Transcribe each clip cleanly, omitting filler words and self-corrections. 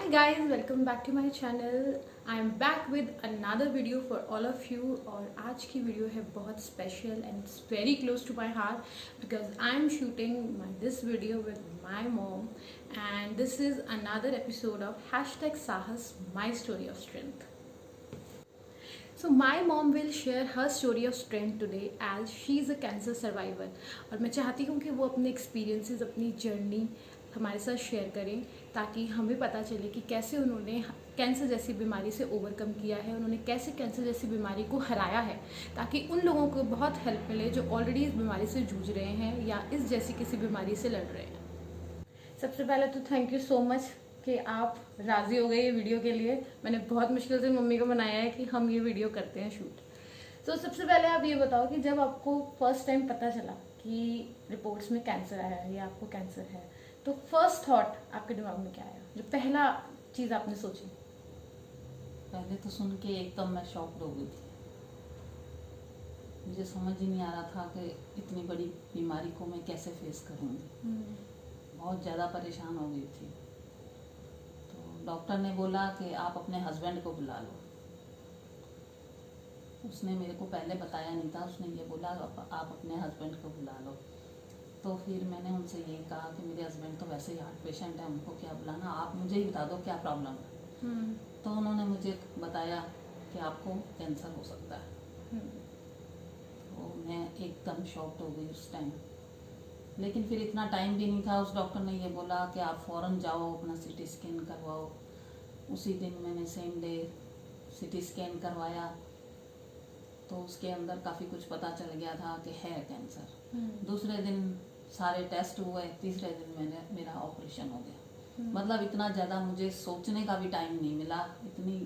Hi guys, welcome back to my channel. I am back with another video for all of you और आज की video है बहुत special and it's very close to my heart because I am shooting this video with my mom and this is another episode of #Sahas my story of strength. So my mom will share her story of strength today as she is a cancer survivor और मैं चाहती हूँ कि वो अपने experiences, अपनी journey हमारे साथ शेयर करें ताकि हमें पता चले कि कैसे उन्होंने कैंसर जैसी बीमारी से ओवरकम किया है, उन्होंने कैसे कैंसर जैसी बीमारी को हराया है, ताकि उन लोगों को बहुत हेल्प मिले जो ऑलरेडी इस बीमारी से जूझ रहे हैं या इस जैसी किसी बीमारी से लड़ रहे हैं. सबसे पहले तो थैंक यू सो मच कि आप राज़ी हो गए ये वीडियो के लिए. मैंने बहुत मुश्किल से मम्मी को मनाया है कि हम ये वीडियो करते हैं शूट. तो सबसे पहले आप ये बताओ कि जब आपको फर्स्ट टाइम पता चला कि रिपोर्ट्स में कैंसर आया है या आपको कैंसर है, तो फर्स्ट थॉट आपके दिमाग में क्या आया, जो पहला चीज़ आपने सोची? पहले तो सुन के एकदम मैं शॉक्ड हो गई थी. मुझे समझ ही नहीं आ रहा था कि इतनी बड़ी बीमारी को मैं कैसे फेस करूँगी. बहुत ज़्यादा परेशान हो गई थी. तो डॉक्टर ने बोला कि आप अपने हस्बैंड को बुला लो. उसने मेरे को पहले बताया नहीं था. उसने ये बोला आप अपने हस्बैंड को बुला लो. तो फिर मैंने उनसे ये कहा कि मेरे हस्बैंड तो वैसे ही हार्ट पेशेंट है, उनको क्या बुलाना, आप मुझे ही बता दो क्या प्रॉब्लम है. तो उन्होंने मुझे बताया कि आपको कैंसर हो सकता है. तो मैं एकदम शॉक्ड हो गई उस टाइम. लेकिन फिर इतना टाइम भी नहीं था. उस डॉक्टर ने ये बोला कि आप फ़ौरन जाओ अपना सीटी स्कैन करवाओ. उसी दिन मैंने सेम डे सीटी स्कैन करवाया. तो उसके अंदर काफ़ी कुछ पता चल गया था कि है कैंसर. दूसरे दिन सारे टेस्ट हुए. तीसरे दिन मेरा ऑपरेशन हो गया. मतलब इतना ज़्यादा मुझे सोचने का भी टाइम नहीं मिला. इतनी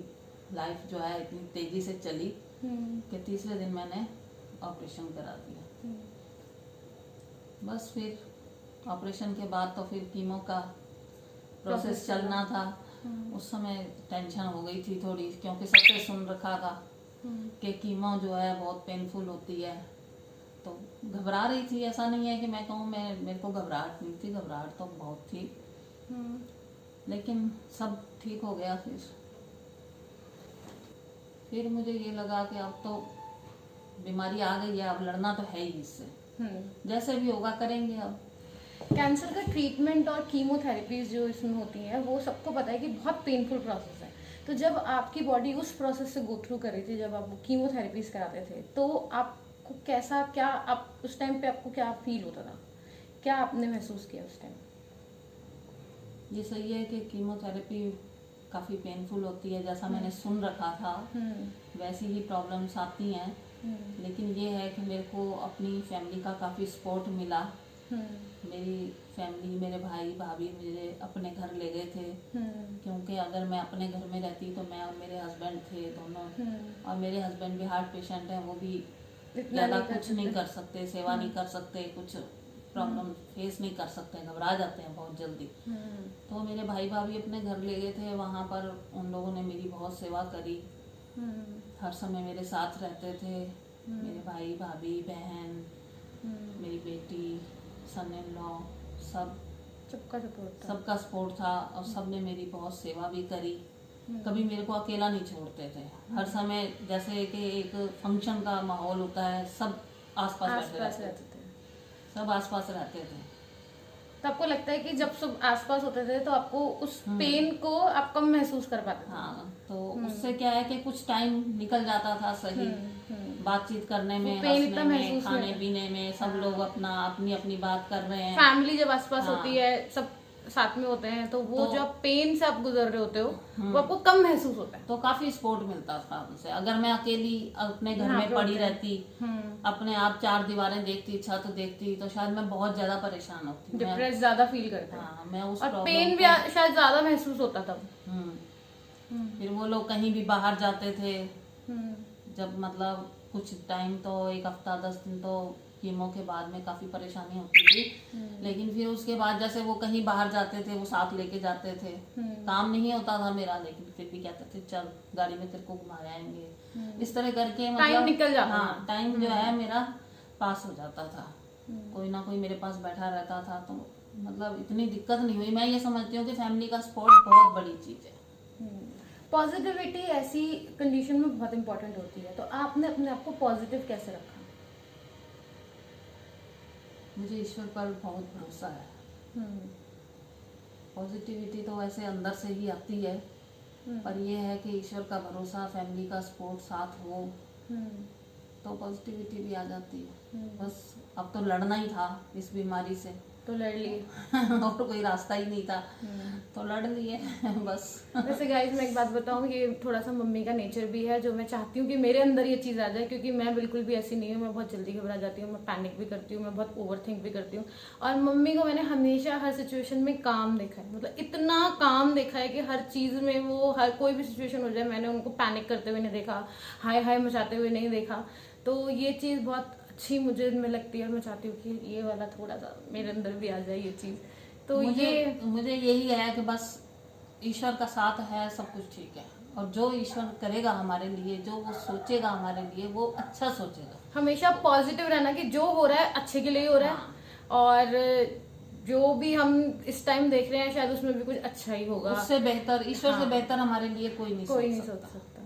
लाइफ जो है इतनी तेज़ी से चली कि तीसरे दिन मैंने ऑपरेशन करा दिया. बस फिर ऑपरेशन के बाद तो फिर कीमो का प्रोसेस चलना था. उस समय टेंशन हो गई थी थोड़ी, क्योंकि सबसे सुन रखा था कि कीमो जो है बहुत पेनफुल होती है. तो घबरा रही थी. ऐसा नहीं है कि मैं कहूँ मेरे को घबराहट नहीं थी, घबराहट तो बहुत थी. लेकिन सब ठीक हो गया. फिर मुझे ये लगा कि अब तो बीमारी आ गई है, अब लड़ना तो है ही इससे. जैसे भी होगा करेंगे. अब कैंसर का ट्रीटमेंट और कीमोथेरेपीज जो इसमें होती हैं वो सबको पता है कि बहुत पेनफुल प्रोसेस है. तो जब आपकी बॉडी उस प्रोसेस से गो थ्रू कर रही थी, जब आप कीमोथेरेपीज कराते थे, तो आपको कैसा, क्या आप उस टाइम पे आपको क्या फील होता था, क्या आपने महसूस किया उस टाइम? ये सही है कि कीमोथेरेपी काफ़ी पेनफुल होती है. जैसा मैंने सुन रखा था वैसी ही प्रॉब्लम्स आती हैं. लेकिन ये है कि मेरे को अपनी फैमिली का काफ़ी सपोर्ट मिला. मेरी फैमिली, मेरे भाई भाभी मुझे अपने घर ले गए थे. क्योंकि अगर मैं अपने घर में रहती तो मैं और मेरे हस्बैंड थे दोनों. और मेरे हस्बैंड भी हार्ट पेशेंट हैं. वो भी ज़्यादा कुछ नहीं कर सकते, सेवा नहीं कर सकते, कुछ प्रॉब्लम फेस नहीं कर सकते, घबरा जाते हैं बहुत जल्दी. तो मेरे भाई भाभी अपने घर ले गए थे. वहाँ पर उन लोगों ने मेरी बहुत सेवा करी. हर समय मेरे साथ रहते थे. मेरे भाई भाभी, बहन, मेरी बेटी, सन इन लॉ, सबका सपोर्ट था. और सब ने मेरी बहुत सेवा भी करी. कभी मेरे को अकेला नहीं छोड़ते थे. हर समय जैसे कि एक फंक्शन का माहौल होता है, सब आसपास रहते थे. सब आसपास रहते थे. तो आपको लगता है कि जब सब आसपास होते थे तो आपको उस पेन को आप कम महसूस कर पाते थे? हाँ. तो उससे क्या है कि कुछ टाइम निकल जाता था सही. बातचीत करने में, हंसने में, खाने पीने में, सब लोग अपनी अपनी बात कर रहे हैं. फैमिली जब आसपास होती है, सब साथ में होते हैं, तो वो जो पेन से आप गुजर रहे होते हो वो आपको कम महसूस होता है. तो काफी सपोर्ट मिलता था उनसे. अगर मैं अकेली अपने घर में पड़ी रहती, अपने आप चार दीवारें देखती, छत देखती, तो शायद मैं बहुत ज्यादा परेशान होती, डिप्रेस ज्यादा फील करती. हाँ, मैं उस और पेन भी शायद ज्यादा महसूस होता तब. फिर वो लोग कहीं भी बाहर जाते थे. जब मतलब कुछ टाइम, तो एक हफ्ता 10 दिन तो कीमो के बाद में काफ़ी परेशानी होती थी. लेकिन फिर उसके बाद जैसे वो कहीं बाहर जाते थे, वो साथ लेके जाते थे. काम नहीं होता था मेरा, लेकिन फिर भी कहते थे चल गाड़ी में तेरे को घुमा आएंगे. इस तरह करके मतलब टाइम निकल जाता. हाँ, टाइम जो है मेरा पास हो जाता था. कोई ना कोई मेरे पास बैठा रहता था. तो मतलब इतनी दिक्कत नहीं हुई। मैं ये समझती हूँ कि फैमिली का सपोर्ट बहुत बड़ी चीज़ है। पॉजिटिविटी ऐसी कंडीशन में बहुत इंपॉर्टेंट होती है, तो आपने अपने आप को पॉजिटिव कैसे रखा? मुझे ईश्वर पर बहुत भरोसा है। पॉजिटिविटी तो वैसे अंदर से ही आती है, पर यह है कि ईश्वर का भरोसा, फैमिली का सपोर्ट साथ हो तो पॉजिटिविटी भी आ जाती है। बस अब तो लड़ना ही था इस बीमारी से, तो लड़ लिए। और कोई रास्ता ही नहीं था, तो लड़ लिए बस। वैसे गाइस मैं एक बात बताऊं, ये थोड़ा सा मम्मी का नेचर भी है, जो मैं चाहती हूँ कि मेरे अंदर ये चीज़ आ जाए, क्योंकि मैं बिल्कुल भी ऐसी नहीं हूँ। मैं बहुत जल्दी घबरा जाती हूँ, मैं पैनिक भी करती हूँ, मैं बहुत ओवर थिंक भी करती हूँ। और मम्मी को मैंने हमेशा हर सिचुएशन में काम देखा है, मतलब इतना काम देखा है कि हर चीज़ में वो, हर कोई भी सिचुएशन हो जाए, मैंने उनको पैनिक करते हुए नहीं देखा, हाय हाय मचाते हुए नहीं देखा। तो ये चीज़ बहुत अच्छी मुझे में लगती है, और मैं चाहती हूँ कि ये वाला थोड़ा सा मेरे अंदर भी आ जाए ये चीज़। तो मुझे यही है कि बस ईश्वर का साथ है, सब कुछ ठीक है। और जो ईश्वर करेगा हमारे लिए, जो वो सोचेगा हमारे लिए, वो अच्छा सोचेगा। हमेशा पॉजिटिव रहना कि जो हो रहा है अच्छे के लिए ही हो रहा है, और जो भी हम इस टाइम देख रहे हैं शायद उसमें भी कुछ अच्छा ही होगा। उससे बेहतर, ईश्वर से बेहतर हमारे लिए कोई नहीं सोच सकता।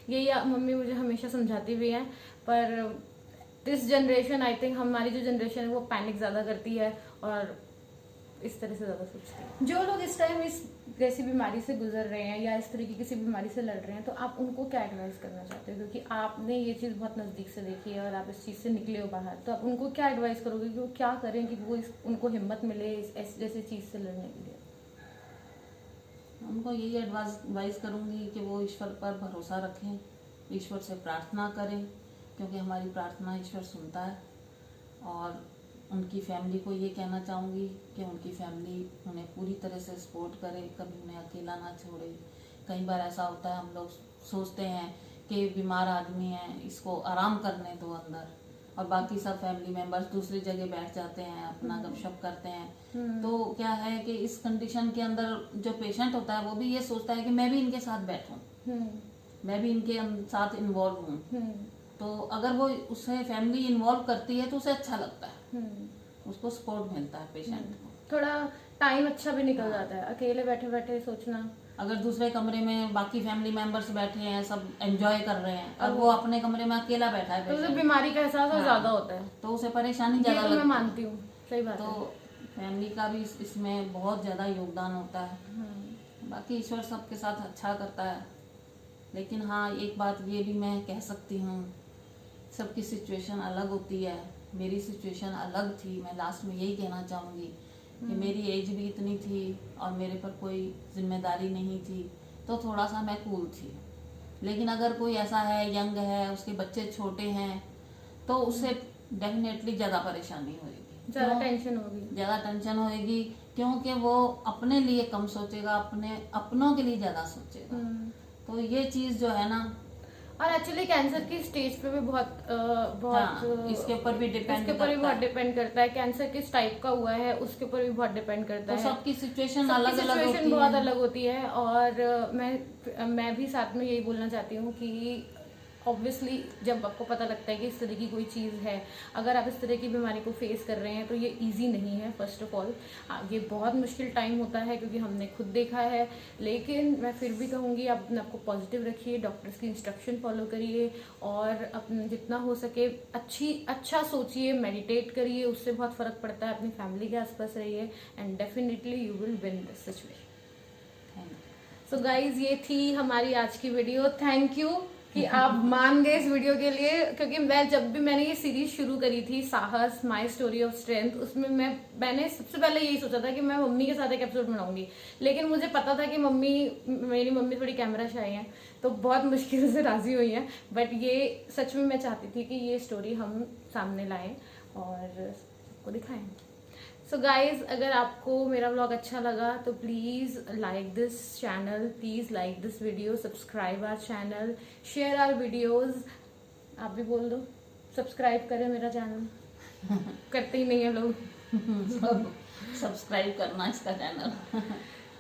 यही मम्मी मुझे हमेशा समझाती भी है। पर दिस जनरेशन, आई थिंक हमारी जो जनरेशन है वो पैनिक ज्यादा करती है और इस तरह से ज्यादा सोचती है। जो लोग इस टाइम इस जैसी बीमारी से गुजर रहे हैं या इस तरह की किसी बीमारी से लड़ रहे हैं, तो आप उनको क्या एडवाइस करना चाहते हो? क्योंकि आपने ये चीज़ बहुत नज़दीक से देखी है और आप इस चीज़ से निकले हो बाहर, तो आप उनको क्या एडवाइस करोगे कि वो क्या करें कि वो उनको हिम्मत मिले इस जैसी चीज़ से लड़ने के लिए? उनको यही एडवाइस करूंगी कि वो ईश्वर पर भरोसा रखें, ईश्वर से प्रार्थना करें, क्योंकि हमारी प्रार्थना ईश्वर सुनता है। और उनकी फैमिली को ये कहना चाहूँगी कि उनकी फैमिली उन्हें पूरी तरह से सपोर्ट करे, कभी उन्हें अकेला ना छोड़े। कई बार ऐसा होता है, हम लोग सोचते हैं कि बीमार आदमी है, इसको आराम करने दो अंदर, और बाकी सब फैमिली मेंबर्स दूसरी जगह बैठ जाते हैं, अपना गपशप करते हैं। तो क्या है कि इस कंडीशन के अंदर जो पेशेंट होता है वो भी ये सोचता है कि मैं भी इनके साथ बैठूं, मैं भी इनके साथ इन्वॉल्व हूँ। तो अगर वो उसे फैमिली इन्वॉल्व करती है तो उसे अच्छा लगता है, उसको सपोर्ट मिलता है पेशेंट को। थोड़ा टाइम अच्छा भी निकल जाता है, अकेले बैठे बैठे सोचना। अगर दूसरे कमरे में बाकी फैमिली मेंबर्स बैठे हैं, सब एंजॉय कर रहे हैं, और वो अपने कमरे में अकेला बैठा है, तो उसे बीमारी का एहसास ज्यादा होता है, तो उसे परेशानी ज्यादा लगती है। मैं मानती हूँ, सही बात है। तो फैमिली का भी इसमें बहुत ज्यादा योगदान होता है। बाकी ईश्वर सबके साथ अच्छा करता है। लेकिन हाँ, एक बात ये भी मैं कह सकती हूँ, सबकी सिचुएशन अलग होती है। मेरी सिचुएशन अलग थी। मैं लास्ट में यही कहना चाहूँगी कि मेरी एज भी इतनी थी और मेरे पर कोई जिम्मेदारी नहीं थी, तो थोड़ा सा मैं कूल थी। लेकिन अगर कोई ऐसा है, यंग है, उसके बच्चे छोटे हैं, तो उससे डेफिनेटली ज़्यादा परेशानी होगी, ज़्यादा टेंशन होगी, क्योंकि वो अपने लिए कम सोचेगा, अपनों के लिए ज़्यादा सोचेगा। तो ये चीज़ जो है ना, और एक्चुअली कैंसर की स्टेज पे भी बहुत इसके ऊपर भी डिपेंड करता है। कैंसर किस टाइप का हुआ है उसके ऊपर भी बहुत डिपेंड करता है। सबकी सिचुएशन बहुत अलग होती है। और मैं भी साथ में यही बोलना चाहती हूँ कि ऑब्वियसली जब आपको पता लगता है कि इस तरह की कोई चीज़ है, अगर आप इस तरह की बीमारी को फेस कर रहे हैं, तो ये इजी नहीं है। फर्स्ट ऑफ ऑल ये बहुत मुश्किल टाइम होता है, क्योंकि हमने खुद देखा है। लेकिन मैं फिर भी कहूँगी, आप अपने आपको पॉजिटिव रखिए, डॉक्टर्स की इंस्ट्रक्शन फॉलो करिए, और अपने जितना हो सके अच्छा सोचिए, मेडिटेट करिए, उससे बहुत फ़र्क पड़ता है। अपनी फैमिली के आसपास रहिए, and definitely you will win this situation. So guys, ये थी हमारी आज की वीडियो। थैंक यू कि आप मान गए इस वीडियो के लिए, क्योंकि मैंने ये सीरीज शुरू करी थी, साहस माय स्टोरी ऑफ स्ट्रेंथ, उसमें मैंने सबसे पहले यही सोचा था कि मैं मम्मी के साथ एक एपिसोड बनाऊंगी। लेकिन मुझे पता था कि मेरी मम्मी थोड़ी कैमरा शाय है, तो बहुत मुश्किल से राजी हुई है। बट ये सच में मैं चाहती थी कि ये स्टोरी हम सामने लाएं और सबको दिखाएं। सो गाइज, अगर आपको मेरा व्लॉग अच्छा लगा तो please like this channel, please like this video, subscribe our channel, share our videos. आप भी बोल दो, सब्सक्राइब करें मेरा चैनल। करते ही नहीं है लोग। सब्सक्राइब करना इसका चैनल।